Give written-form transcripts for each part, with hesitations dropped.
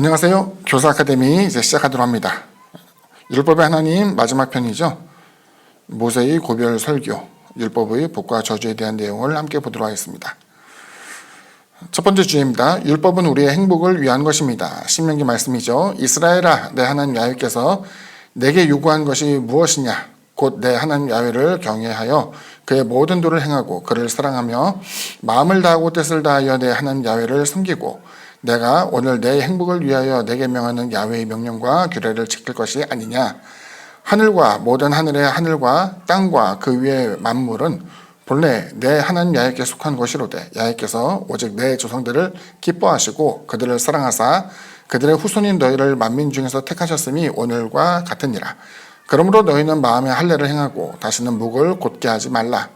안녕하세요. 교사 아카데미 이제 시작하도록 합니다. 율법의 하나님 마지막 편이죠. 모세의 고별 설교, 율법의 복과 저주에 대한 내용을 함께 보도록 하겠습니다. 첫 번째 주제입니다. 율법은 우리의 행복을 위한 것입니다. 신명기 말씀이죠. 이스라엘아, 내 하나님 야훼께서 내게 요구한 것이 무엇이냐? 곧 내 하나님 야훼를 경외하여 그의 모든 도를 행하고 그를 사랑하며 마음을 다하고 뜻을 다하여 내 하나님 야훼를 섬기고 내가 오늘 내 행복을 위하여 내게 명하는 야훼의 명령과 규례를 지킬 것이 아니냐. 하늘과 모든 하늘의 하늘과 땅과 그 위의 만물은 본래 내 하나님 야훼께 속한 것이로되 야훼께서 오직 내 조상들을 기뻐하시고 그들을 사랑하사 그들의 후손인 너희를 만민 중에서 택하셨음이 오늘과 같으니라. 그러므로 너희는 마음의 할례를 행하고 다시는 묵을 곧게 하지 말라.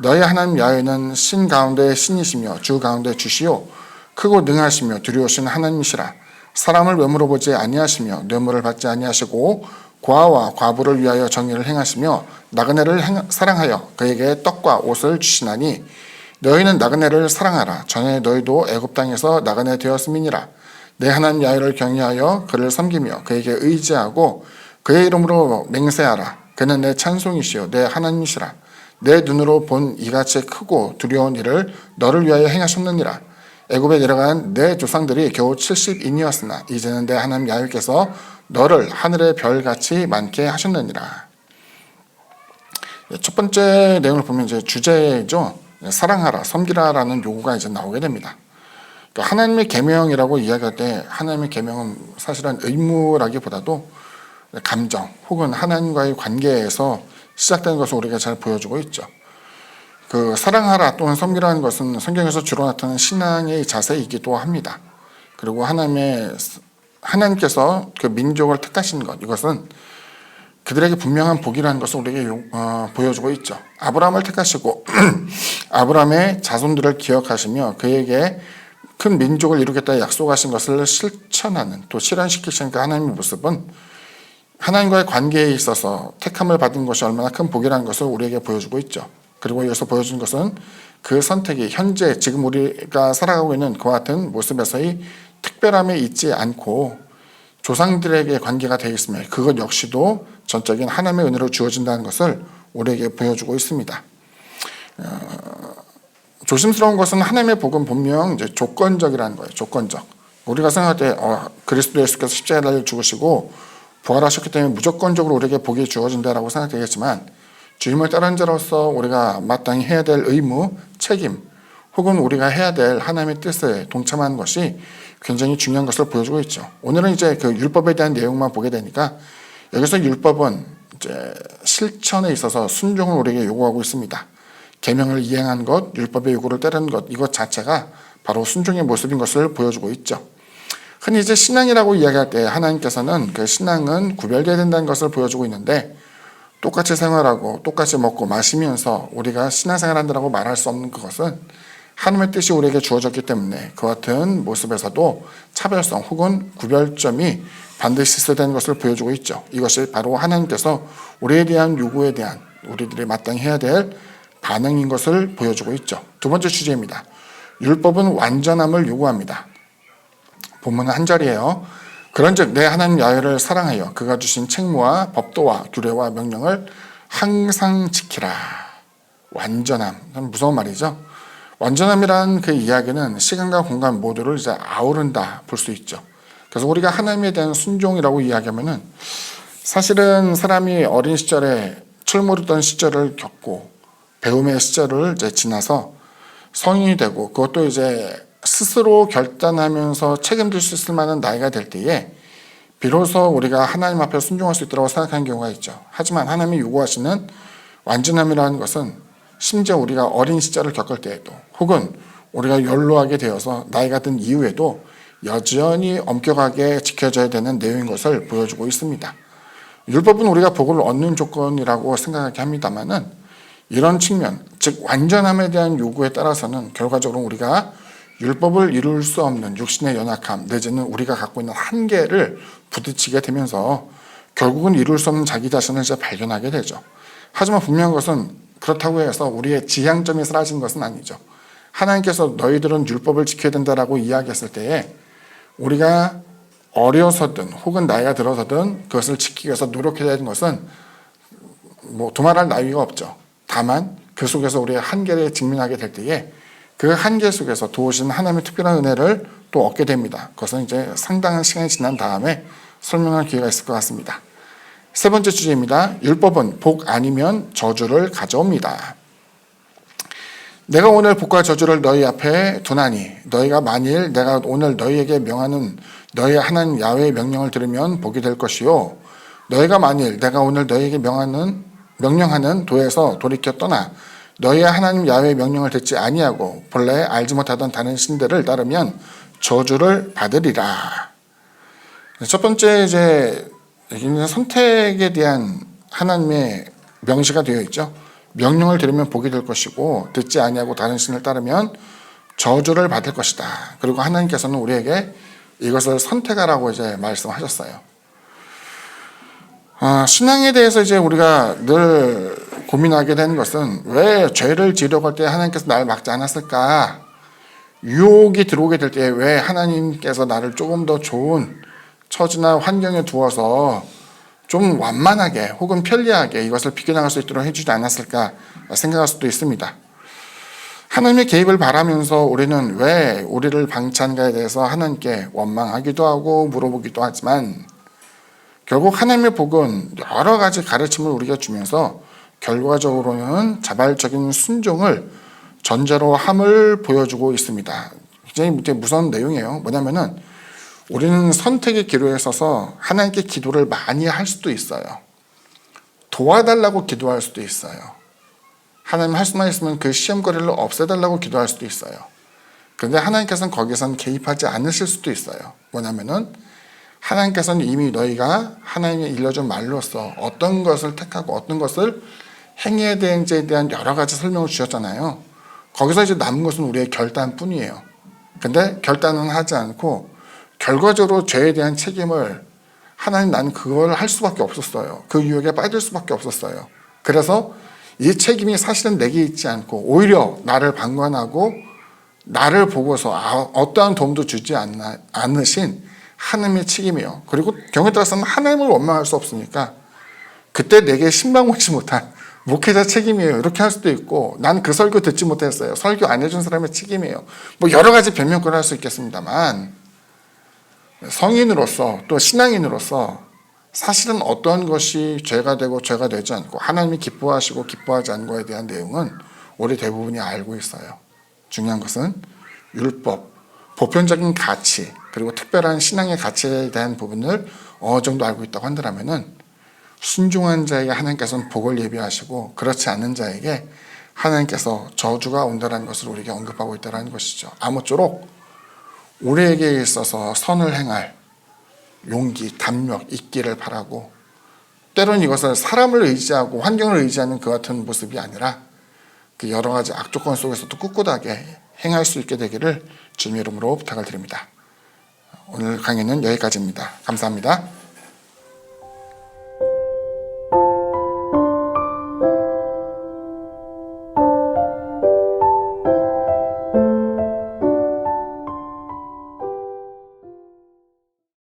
너희 하나님 야훼는 신 가운데 신이시며 주 가운데 주시요 크고 능하시며 두려우신 하나님이시라. 사람을 외모로 보지 아니하시며 뇌물을 받지 아니하시고 고아와 과부를 위하여 정의를 행하시며 나그네를 사랑하여 그에게 떡과 옷을 주시나니 너희는 나그네를 사랑하라. 전에 너희도 애굽 땅에서 나그네 되었음이니라. 내 하나님 야훼를 경외하여 그를 섬기며 그에게 의지하고 그의 이름으로 맹세하라. 그는 내 찬송이시요 내 하나님이시라. 내 눈으로 본 이같이 크고 두려운 일을 너를 위하여 행하셨느니라. 애굽에 내려간 내 조상들이 겨우 70인이었으나 이제는 내 하나님 야훼께서 너를 하늘의 별같이 많게 하셨느니라. 첫 번째 내용을 보면 이제 주제죠. 사랑하라, 섬기라라는 요구가 이제 나오게 됩니다. 그러니까 하나님의 계명이라고 이야기할 때 하나님의 계명은 사실은 의무라기보다도 감정 혹은 하나님과의 관계에서 시작되는 것을 우리가 잘 보여주고 있죠. 그 사랑하라 또는 섬기라는 것은 성경에서 주로 나타나는 신앙의 자세이기도 합니다. 그리고 하나님께서 그 민족을 택하신 것, 이것은 그들에게 분명한 복이라는 것을 우리에게 보여주고 있죠. 아브라함을 택하시고 아브라함의 자손들을 기억하시며 그에게 큰 민족을 이루겠다 약속하신 것을 실천하는 또 실현시키시는 그 하나님의 모습은 하나님과의 관계에 있어서 택함을 받은 것이 얼마나 큰 복이라는 것을 우리에게 보여주고 있죠. 그리고 여기서 보여준 것은 그 선택이 현재 지금 우리가 살아가고 있는 그와 같은 모습에서의 특별함에 있지 않고 조상들에게 관계가 되어 있으며 그것 역시도 전적인 하나님의 은혜로 주어진다는 것을 우리에게 보여주고 있습니다. 조심스러운 것은 하나님의 복은 분명 이제 조건적이라는 거예요. 조건적. 우리가 생각할 때 그리스도 예수께서 십자가에 달려 죽으시고 부활하셨기 때문에 무조건적으로 우리에게 복이 주어진다라고 생각되겠지만 주님을 따르는 자로서 우리가 마땅히 해야 될 의무, 책임 혹은 우리가 해야 될 하나님의 뜻에 동참하는 것이 굉장히 중요한 것을 보여주고 있죠. 오늘은 이제 그 율법에 대한 내용만 보게 되니까 여기서 율법은 이제 실천에 있어서 순종을 우리에게 요구하고 있습니다. 계명을 이행한 것, 율법의 요구를 따르는 것, 이것 자체가 바로 순종의 모습인 것을 보여주고 있죠. 흔히 이제 신앙이라고 이야기할 때 하나님께서는 그 신앙은 구별되어야 된다는 것을 보여주고 있는데 똑같이 생활하고 똑같이 먹고 마시면서 우리가 신앙생활 한다고 말할 수 없는 그것은 하나님의 뜻이 우리에게 주어졌기 때문에 그 같은 모습에서도 차별성 혹은 구별점이 반드시 있어야 되는 것을 보여주고 있죠. 이것이 바로 하나님께서 우리에 대한 요구에 대한 우리들이 마땅히 해야 될 반응인 것을 보여주고 있죠. 두 번째 주제입니다. 율법은 완전함을 요구합니다. 본문은 한 절이에요. 그런즉 내 하나님 야훼를 사랑하여 그가 주신 책무와 법도와 규례와 명령을 항상 지키라. 완전함, 참 무서운 말이죠. 완전함이란 그 이야기는 시간과 공간 모두를 이제 아우른다 볼 수 있죠. 그래서 우리가 하나님에 대한 순종이라고 이야기하면은 사실은 사람이 어린 시절에 철모르던 시절을 겪고 배움의 시절을 이제 지나서 성인이 되고 그것도 이제 스스로 결단하면서 책임질 수 있을 만한 나이가 될 때에 비로소 우리가 하나님 앞에 순종할 수 있다고 생각하는 경우가 있죠. 하지만 하나님이 요구하시는 완전함이라는 것은 심지어 우리가 어린 시절을 겪을 때에도 혹은 우리가 연로하게 되어서 나이가 든 이후에도 여전히 엄격하게 지켜져야 되는 내용인 것을 보여주고 있습니다. 율법은 우리가 복을 얻는 조건이라고 생각하게 합니다만은 이런 측면, 즉 완전함에 대한 요구에 따라서는 결과적으로 우리가 율법을 이룰 수 없는 육신의 연약함 내지는 우리가 갖고 있는 한계를 부딪히게 되면서 결국은 이룰 수 없는 자기 자신을 이제 발견하게 되죠. 하지만 분명한 것은 그렇다고 해서 우리의 지향점이 사라진 것은 아니죠. 하나님께서 너희들은 율법을 지켜야 된다라고 이야기했을 때에 우리가 어려서든 혹은 나이가 들어서든 그것을 지키기 위해서 노력해야 되는 것은 뭐 두말할 나위가 없죠. 다만 그 속에서 우리의 한계를 직면하게 될 때에 그 한계 속에서 도우시는 하나님의 특별한 은혜를 또 얻게 됩니다. 그것은 이제 상당한 시간이 지난 다음에 설명할 기회가 있을 것 같습니다. 세 번째 주제입니다. 율법은 복 아니면 저주를 가져옵니다. 내가 오늘 복과 저주를 너희 앞에 두나니 너희가 만일 내가 오늘 너희에게 명하는 너희 하나님 야훼의 명령을 들으면 복이 될 것이요 너희가 만일 내가 오늘 너희에게 명령하는 도에서 돌이켜 떠나 너희의 하나님 야훼의 명령을 듣지 아니하고 본래 알지 못하던 다른 신들을 따르면 저주를 받으리라. 첫 번째 이제 여기는 선택에 대한 하나님의 명시가 되어 있죠. 명령을 들으면 복이 될 것이고 듣지 아니하고 다른 신을 따르면 저주를 받을 것이다. 그리고 하나님께서는 우리에게 이것을 선택하라고 이제 말씀하셨어요. 신앙에 대해서 이제 우리가 늘 고민하게 되는 것은 왜 죄를 지으려고 할 때 하나님께서 나를 막지 않았을까? 유혹이 들어오게 될 때 왜 하나님께서 나를 조금 더 좋은 처지나 환경에 두어서 좀 완만하게 혹은 편리하게 이것을 비껴나갈 수 있도록 해주지 않았을까 생각할 수도 있습니다. 하나님의 개입을 바라면서 우리는 왜 우리를 방치한가에 대해서 하나님께 원망하기도 하고 물어보기도 하지만 결국 하나님의 복은 여러 가지 가르침을 우리가 주면서 결과적으로는 자발적인 순종을 전제로 함을 보여주고 있습니다. 굉장히 무서운 내용이에요. 뭐냐면은 우리는 선택의 기로에 서서 하나님께 기도를 많이 할 수도 있어요. 도와달라고 기도할 수도 있어요. 하나님 할 수만 있으면 그 시험거리를 없애달라고 기도할 수도 있어요. 그런데 하나님께서는 거기선 개입하지 않으실 수도 있어요. 뭐냐면은 하나님께서는 이미 너희가 하나님이 일러준 말로써 어떤 것을 택하고 어떤 것을 행해야 되는지에 대한 여러 가지 설명을 주셨잖아요. 거기서 이제 남은 것은 우리의 결단뿐이에요. 근데 결단은 하지 않고 결과적으로 죄에 대한 책임을 하나님 나는 그걸 할 수밖에 없었어요. 그 유혹에 빠질 수밖에 없었어요. 그래서 이 책임이 사실은 내게 있지 않고 오히려 나를 방관하고 나를 보고서 어떠한 도움도 주지 않으신 하나님의 책임이에요. 그리고 경우에 따라서는 하나님을 원망할 수 없으니까 그때 내게 신방 오지 못한 목회자 책임이에요. 이렇게 할 수도 있고 난 그 설교 듣지 못했어요. 설교 안 해준 사람의 책임이에요. 뭐 여러 가지 변명권을 할 수 있겠습니다만 성인으로서 또 신앙인으로서 사실은 어떠한 것이 죄가 되고 죄가 되지 않고 하나님이 기뻐하시고 기뻐하지 않는 것에 대한 내용은 우리 대부분이 알고 있어요. 중요한 것은 율법, 보편적인 가치 그리고 특별한 신앙의 가치에 대한 부분을 어느 정도 알고 있다고 한다면은 순종한 자에게 하나님께서는 복을 예비하시고 그렇지 않은 자에게 하나님께서 저주가 온다는 것을 우리에게 언급하고 있다는 것이죠. 아무쪼록 우리에게 있어서 선을 행할 용기, 담력 있기를 바라고 때로는 이것을 사람을 의지하고 환경을 의지하는 그 같은 모습이 아니라 그 여러 가지 악조건 속에서도 꿋꿋하게 행할 수 있게 되기를 주님의 이름으로 부탁을 드립니다. 오늘 강의는 여기까지입니다. 감사합니다.